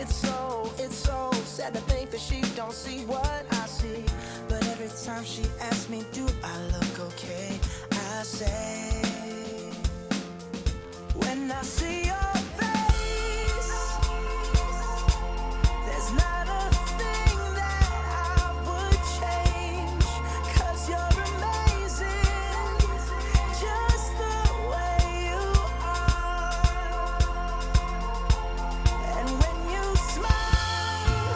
It's so sad to think that she don't see what I see. But every time she asks me, do I look okay? I say, when I see your face, there's not a thing that I would change. 'Cause you're amazing, just the way you are. And when you smile,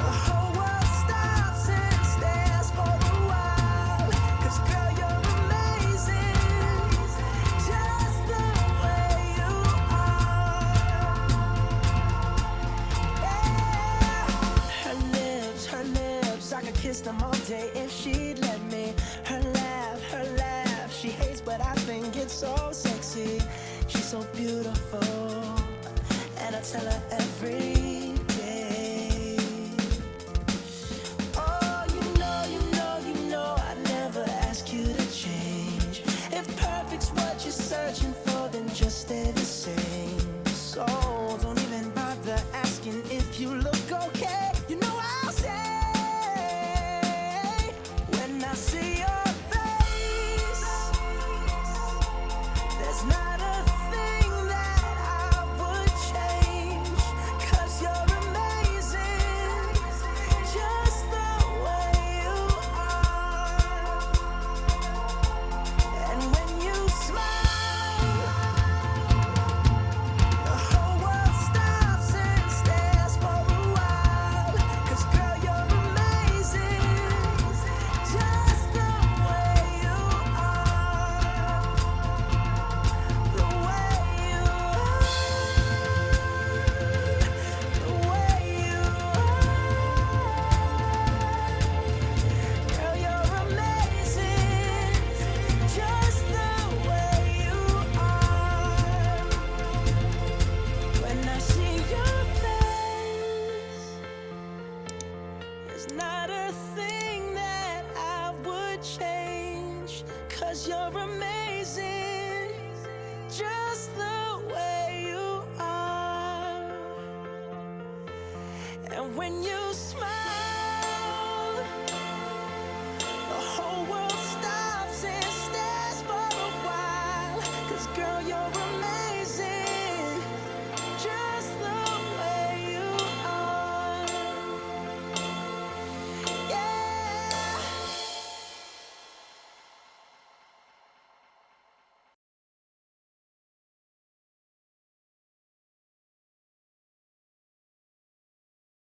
the whole world stops and stares for a while. 'Cause girl, you're amazing, just the way you are. Yeah. Her lips, I could kiss them all day if she'd let me. Her laugh, she hates but I think it's so sexy. She's so beautiful, and I tell her every day. Oh, you know, I never ask you to change. If perfect's what you're searching for, then just stay the same. So don't even bother asking if you look okay. You know I'll say, when I see your face, there's not a thing that I would change. 'Cause you're amazing, just the way you are. And when you smile, the whole world stops and stares for a while. 'Cause girl, you're amazing, just the way you are. The way you are. Girl, you're amazing, just the way you are. When I see your face, there's not a thing that I would change. 'Cause you're amazing, just the way you are. And when you